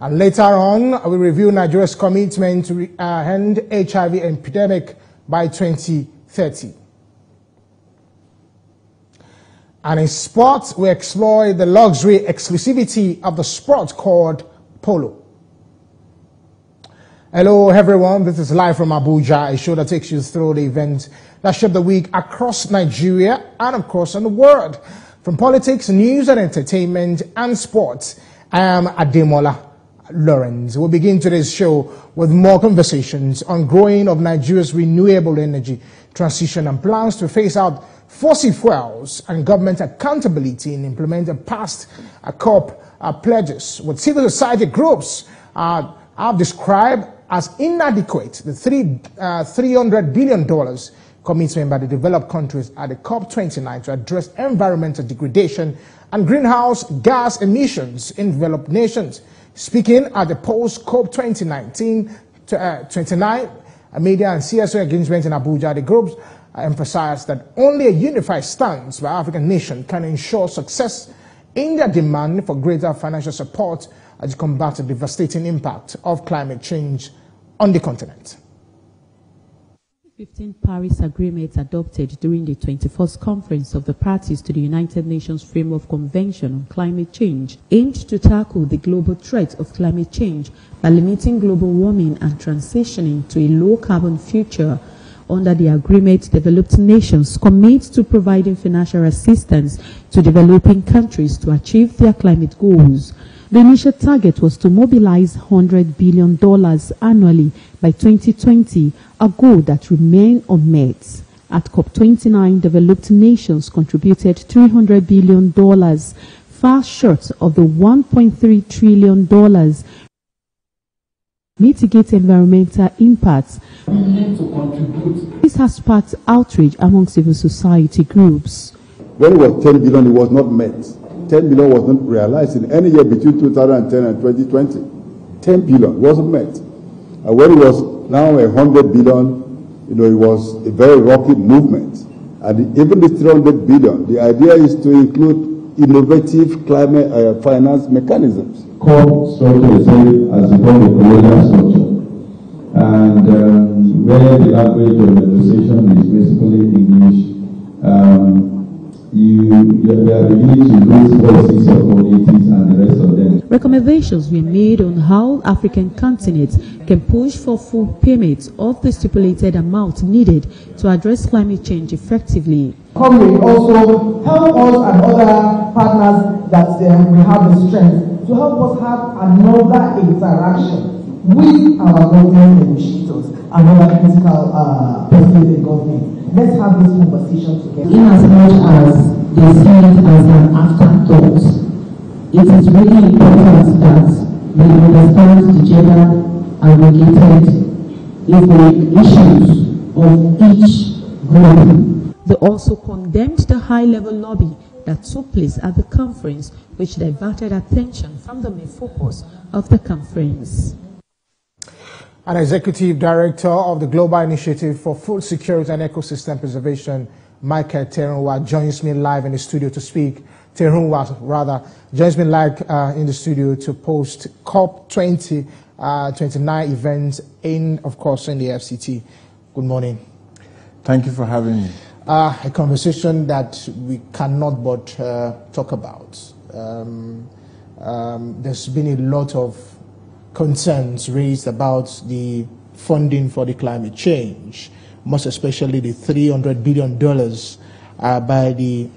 And later on, we review Nigeria's commitment to end HIV epidemic by 2030. And in sports, we explore the luxury exclusivity of the sport called polo. Hello everyone, this is live from Abuja, a show that takes you through the events that shape the week across Nigeria and of course in the world. From politics, news and entertainment and sports, I am Ademola Lawrence. We'll begin today's show with more conversations on growing of Nigeria's renewable energy transition and plans to phase out fossil fuels and government accountability in implementing past COP pledges, with civil society groups have described as inadequate the $300 billion commitment by the developed countries at the COP29 to address environmental degradation and greenhouse gas emissions in developed nations. Speaking at the post-COP 29 media and CSO engagement in Abuja, the groups emphasized that only a unified stance by African nations can ensure success in their demand for greater financial support to combat the devastating impact of climate change on the continent. 15 Paris Agreement adopted during the 21st conference of the parties to the United Nations Framework Convention on Climate Change aimed to tackle the global threat of climate change by limiting global warming and transitioning to a low-carbon future. Under the agreement, developed nations commit to providing financial assistance to developing countries to achieve their climate goals. The initial target was to mobilize $100 billion annually by 2020, a goal that remained unmet. At COP29, developed nations contributed $300 billion, far short of the $1.3 trillion mitigate environmental impacts. We need to contribute. This has sparked outrage among civil society groups. When it was 10 billion, it was not met. 10 billion was not realized in any year between 2010 and 2020. 10 billion wasn't met. And when it was now 100 billion, it was a very rocky movement. And even the 300 billion, the idea is to include innovative climate finance mechanisms. COP structure itself has become a colonial structure. And where the language of negotiation is basically English, we are beginning to lose voices of communities and the rest of them. Recommendations were made on how African continents can push for full payment of the stipulated amount needed to address climate change effectively. COP will also help us and other partners that we have the strength to help us have another interaction with our government negotiators and other critical persons in government. Let's have this conversation together. In as much as they see it as an afterthought, it is really important that we understand the gender aggregated issues of each group. They also condemned the high-level lobby that took place at the conference, which diverted attention from the main focus of the conference. An executive director of the Global Initiative for Food Security and Ecosystem Preservation, Michael Terunwa, joins me live in the studio to speak. Terunwa, rather, joins me live in the studio to post COP29 events in, of course, in the FCT. Good morning. Thank you for having me. A conversation that we cannot but talk about. There's been a lot of concerns raised about the funding for the climate change, most especially the $300 billion by the,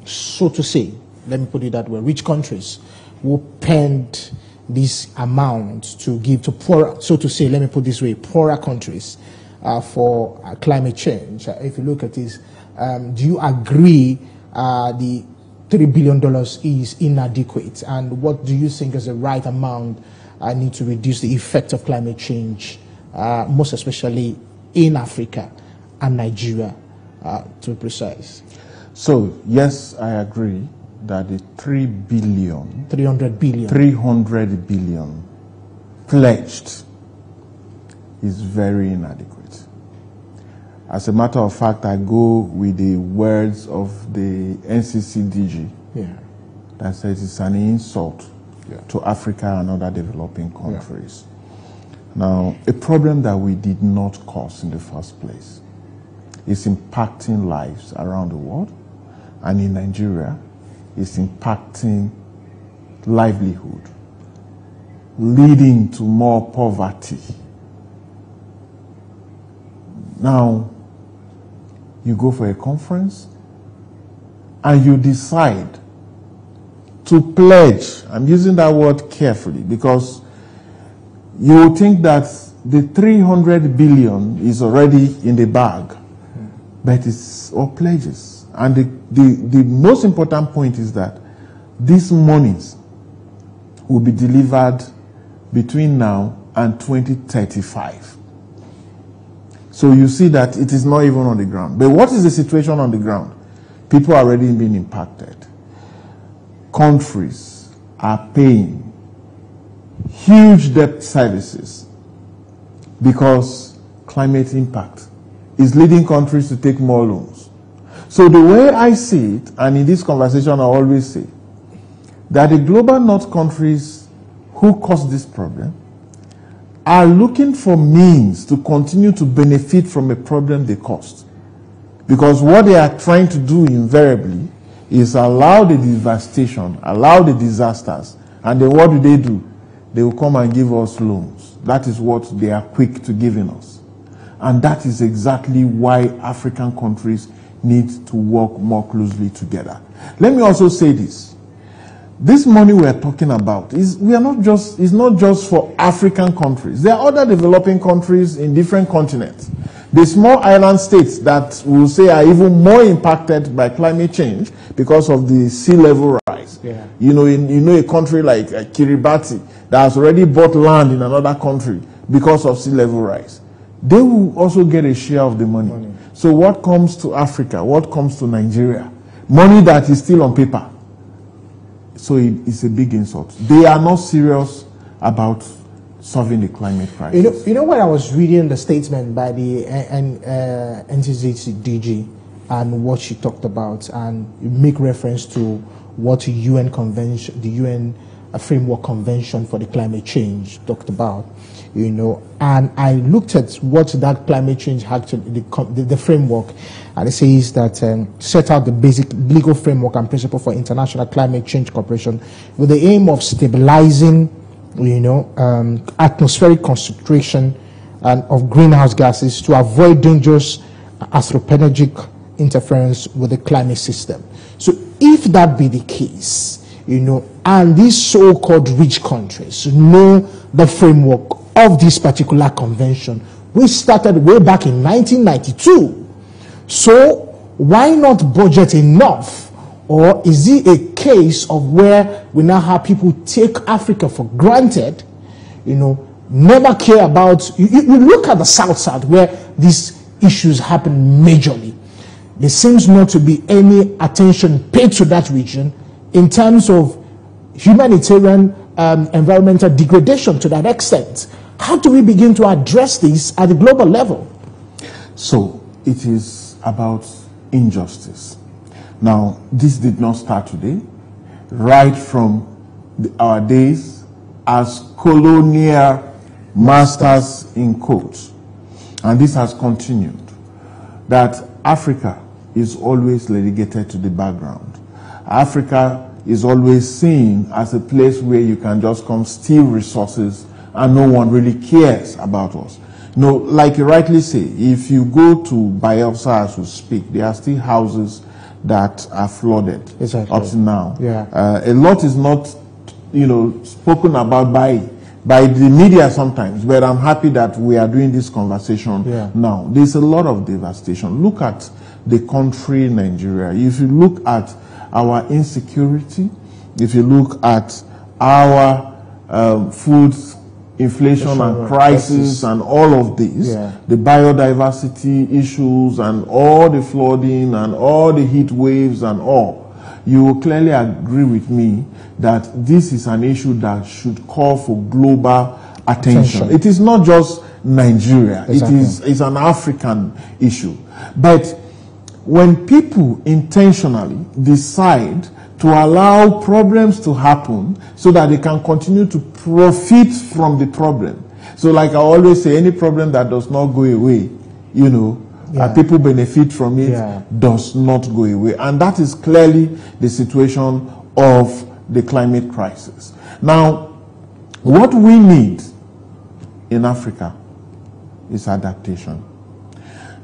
so to say, let me put it that way, rich countries who penned this amount to give to poorer, so to say, let me put it this way, poorer countries for climate change. If you look at this, do you agree the $3 billion is inadequate? And what do you think is the right amount need to reduce the effect of climate change, most especially in Africa and Nigeria, to be precise? So, yes, I agree that the $300 billion pledged is very inadequate. As a matter of fact, I go with the words of the NCCDG that says it's an insult to Africa and other developing countries. Now, a problem that we did not cause in the first place is impacting lives around the world, and in Nigeria, is impacting livelihood, leading to more poverty. Now, you go for a conference and you decide to pledge, I'm using that word carefully because you will think that the 300 billion is already in the bag, but it's all pledges. And the most important point is that these monies will be delivered between now and 2035. So you see that it is not even on the ground. But what is the situation on the ground? People are already being impacted. Countries are paying huge debt services because climate impact is leading countries to take more loans. So the way I see it, and in this conversation I always say, that the global north countries who caused this problem are looking for means to continue to benefit from a problem they caused. Because what they are trying to do invariably is allow the devastation, allow the disasters, and then what do? They will come and give us loans. That is what they are quick to giving us. And that is exactly why African countries need to work more closely together. Let me also say this. This money we are talking about is not just for African countries. There are other developing countries in different continents. The small island states that we'll say are even more impacted by climate change because of the sea level rise. Yeah. You know a country like Kiribati that has already bought land in another country because of sea level rise. They will also get a share of the money. So what comes to Africa? What comes to Nigeria? Money that is still on paper. So it's a big insult. They are not serious about solving the climate crisis. You know when I was reading the statement by the NTZ DG and what she talked about, and you make reference to what the UN convention, the UN framework convention for the climate change talked about, and I looked at what that climate change actually, the framework, and it says that set out the basic legal framework and principle for international climate change cooperation with the aim of stabilizing, atmospheric concentration and of greenhouse gases to avoid dangerous anthropogenic interference with the climate system. So if that be the case, and these so-called rich countries know the framework of this particular convention, which started way back in 1992. So why not budget enough? Or is it a case of where we now have people take Africa for granted, never care about, you look at the South where these issues happen majorly. There seems not to be any attention paid to that region in terms of humanitarian environmental degradation to that extent. How do we begin to address this at the global level? So it is about injustice. Now, this did not start today. Right from our days as colonial masters in quotes. And this has continued. That Africa is always relegated to the background. Africa is always seen as a place where you can just come steal resources and no one really cares about us. Like you rightly say, if you go to Bielsa as we speak, there are still houses that are flooded up to now. Yeah. A lot is not, spoken about by the media sometimes, but I'm happy that we are doing this conversation now. There's a lot of devastation. Look at the country Nigeria. If you look at our insecurity, if you look at our food inflation and crisis and all of this, the biodiversity issues and all the flooding and all the heat waves and all, you will clearly agree with me that this is an issue that should call for global attention. It is not just Nigeria. It's an African issue. But when people intentionally decide to allow problems to happen so that they can continue to profit from the problem. So like I always say, any problem that does not go away, you know, people benefit from it, does not go away. And that is clearly the situation of the climate crisis. Now, what we need in Africa is adaptation.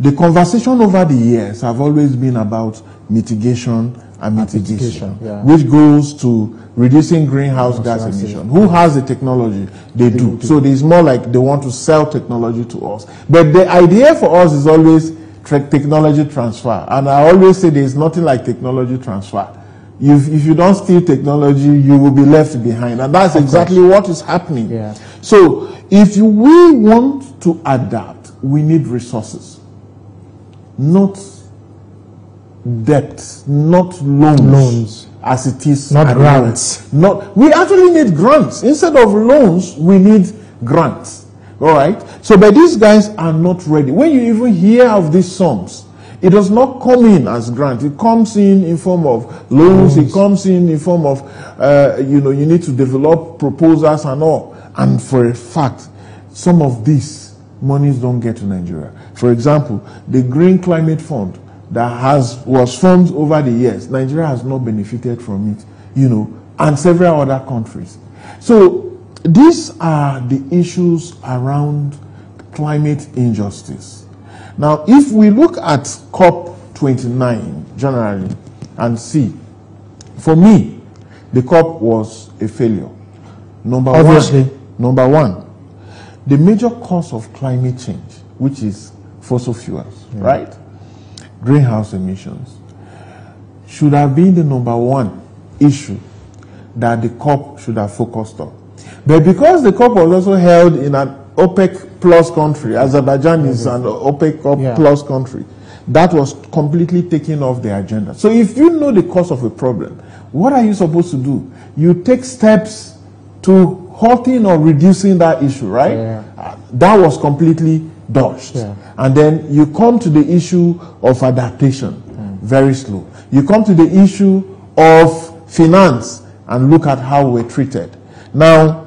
The conversation over the years have always been about mitigation and mitigation, which goes to reducing greenhouse gas emission. Who has the technology? They do. So it's more like they want to sell technology to us. But the idea for us is always technology transfer. And I always say there's nothing like technology transfer. If you don't steal technology, you will be left behind. And that's exactly what is happening. So if we want to adapt, we need resources, not debt, not loans as it is. Not grants. We actually need grants. Instead of loans, we need grants. All right? So, but these guys are not ready. When you even hear of these sums, it does not come in as grant. It comes in form of loans. It comes in form of, you need to develop proposals and all. And for a fact, some of these monies don't get to Nigeria. For example, the Green Climate Fund that was formed over the years, Nigeria has not benefited from it, and several other countries. So these are the issues around climate injustice. Now, if we look at COP29 generally and see, for me, the COP was a failure. Number one, the major cause of climate change, which is fossil fuels, right? Greenhouse emissions, should have been the number one issue that the COP should have focused on. But because the COP was also held in an OPEC plus country, Azerbaijan is an OPEC plus country, that was completely taken off the agenda. So if you know the cause of a problem, what are you supposed to do? You take steps to halting or reducing that issue, right? That was completely dodged. And then you come to the issue of adaptation, very slow. You come to the issue of finance and look at how we're treated. Now,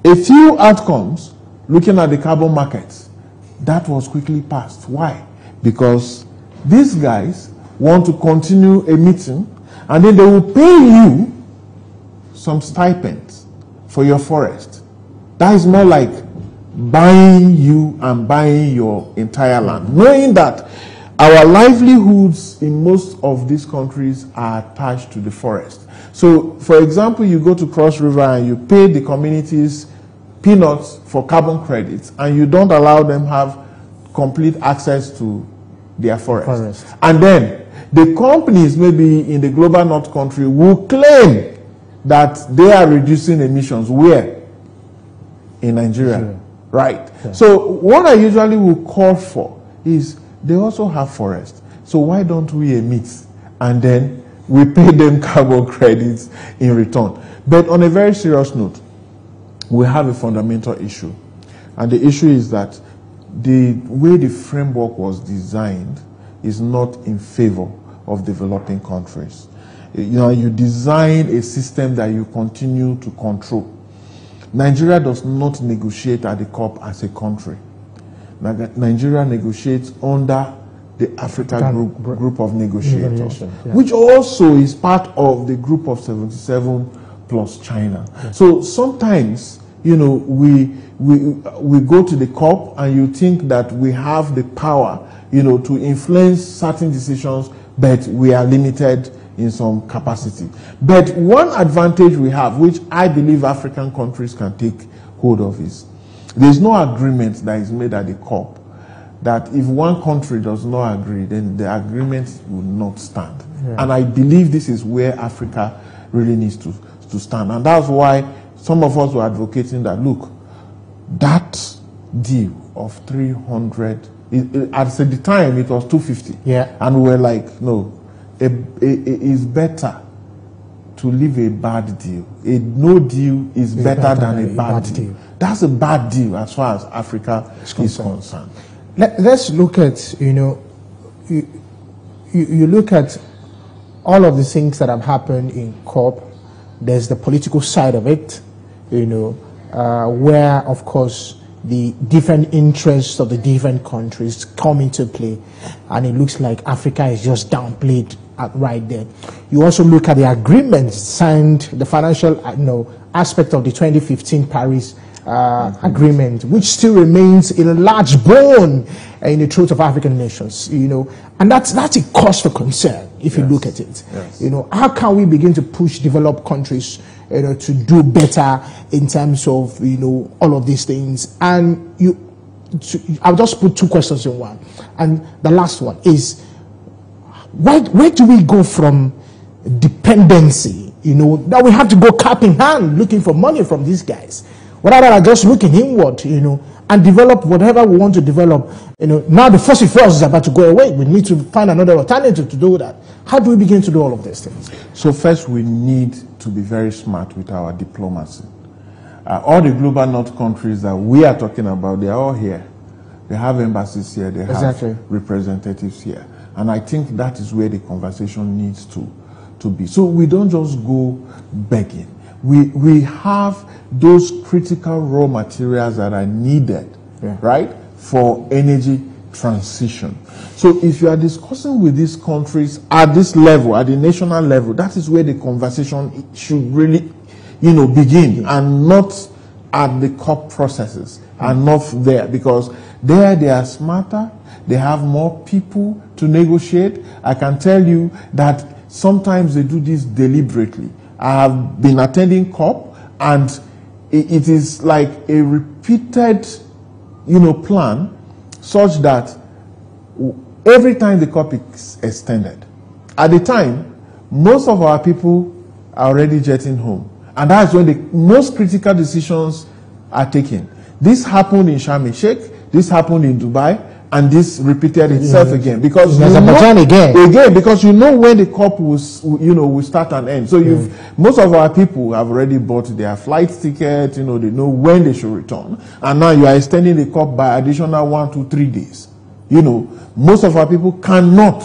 a few outcomes, looking at the carbon markets, that was quickly passed. Why? Because these guys want to continue emitting, and then they will pay you some stipends for your forest. That is more like buying you and buying your entire land, knowing that our livelihoods in most of these countries are attached to the forest. So, for example, you go to Cross River and you pay the communities peanuts for carbon credits, and you don't allow them have complete access to their forest. And then the companies, maybe in the global north country, will claim that they are reducing emissions. Where? In Nigeria. Right. So what I usually will call for is they also have forest. So why don't we emit and then we pay them carbon credits in return? But on a very serious note, we have a fundamental issue. And the issue is that the way the framework was designed is not in favor of developing countries. You design a system that you continue to control. Nigeria does not negotiate at the COP as a country. Nigeria negotiates under the Africa group of negotiators, which also is part of the group of 77 plus China. So sometimes, we go to the COP and you think that we have the power, to influence certain decisions, but we are limited in some capacity. But one advantage we have, which I believe African countries can take hold of, is there's no agreement that is made at the COP that if one country does not agree, then the agreement will not stand. And I believe this is where Africa really needs to stand. And that's why some of us were advocating that, look, that deal of 300, at the time it was 250. And we were like, no, it is better to leave a bad deal. A no deal is better than a bad deal. That's a bad deal as far as Africa is concerned. Let's look at, you look at all of the things that have happened in COP, there's the political side of it, you know, where, of course, the different interests of the different countries come into play, and it looks like Africa is just downplayed right there. You also look at the agreements signed, the financial aspect of the 2015 Paris agreement, which still remains a large bone in the throat of African nations, you know, and that's a cause for concern if you look at it. You know, how can we begin to push developed countries, you know, to do better in terms of, you know, all of these things? And I'll just put two questions in one, and the last one is, where do we go from dependency, you know, that we have to go cap in hand looking for money from these guys, rather than just looking inward, you know, and develop whatever we want to develop? You know, now the fossil fuels is about to go away. We need to find another alternative to do that. How do we begin to do all of these things? So first, we need to be very smart with our diplomacy. All the global north countries that we are talking about, they are all here. They have embassies here. They have representatives here. And I think that is where the conversation needs to be. So we don't just go begging. We have those critical raw materials that are needed, right, for energy transition. So if you are discussing with these countries at this level, at the national level, that is where the conversation should really, you know, begin, and not at the COP processes, and not there, because there they are smarter, they have more people to negotiate. I can tell you that sometimes they do this deliberately. I have been attending COP, and it is like a repeated, you know, plan, such that every time the COP is extended, at the time, most of our people are already jetting home. And that's when the most critical decisions are taken. This happened in Sharm el-Sheikh, this happened in Dubai, and this repeated itself again, because because you know when the COP will start and end. So most of our people have already bought their flight ticket, you know, they know when they should return, and now you are extending the COP by additional 1 to 3 days. You know, most of our people cannot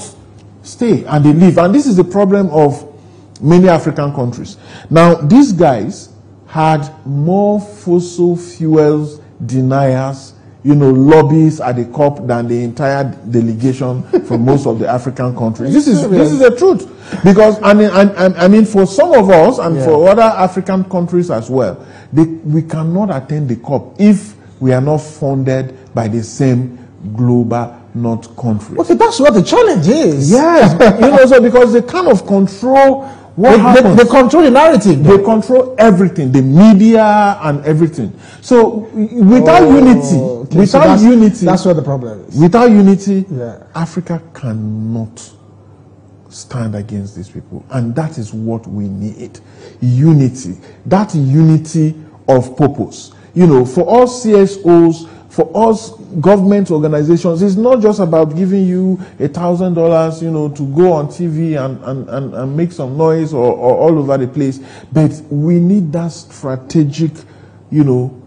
stay, and they leave, and this is the problem of many African countries. Now, these guys had more fossil fuels deniers, you know, lobbies at the COP than the entire delegation from most of the African countries. This is the truth, because I mean, for some of us and for other African countries as well, we cannot attend the COP if we are not funded by the same global north countries. Okay, that's what the challenge is. Yes, you know, so because they kind of control what happens. They control the narrative. They control everything, the media and everything. So without unity, that's what the problem is. Without unity, Africa cannot stand against these people, and that is what we need. Unity, that unity of purpose. You know, for us CSOs, for us government organizations, it's not just about giving you $1,000, you know, to go on TV and make some noise or all over the place, but we need that strategic, you know,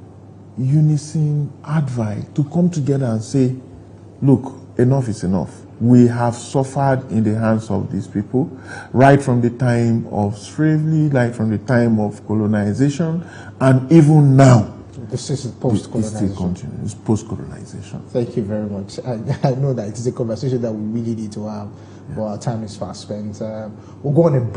unison advice to come together and say, look, enough is enough. We have suffered in the hands of these people, right from the time of slavery, right from the time of colonization, and even now. This is post-colonization. It's post-colonization. Thank you very much. I know that it is a conversation that we really need to have, but our time is fast spent. We'll go on a break.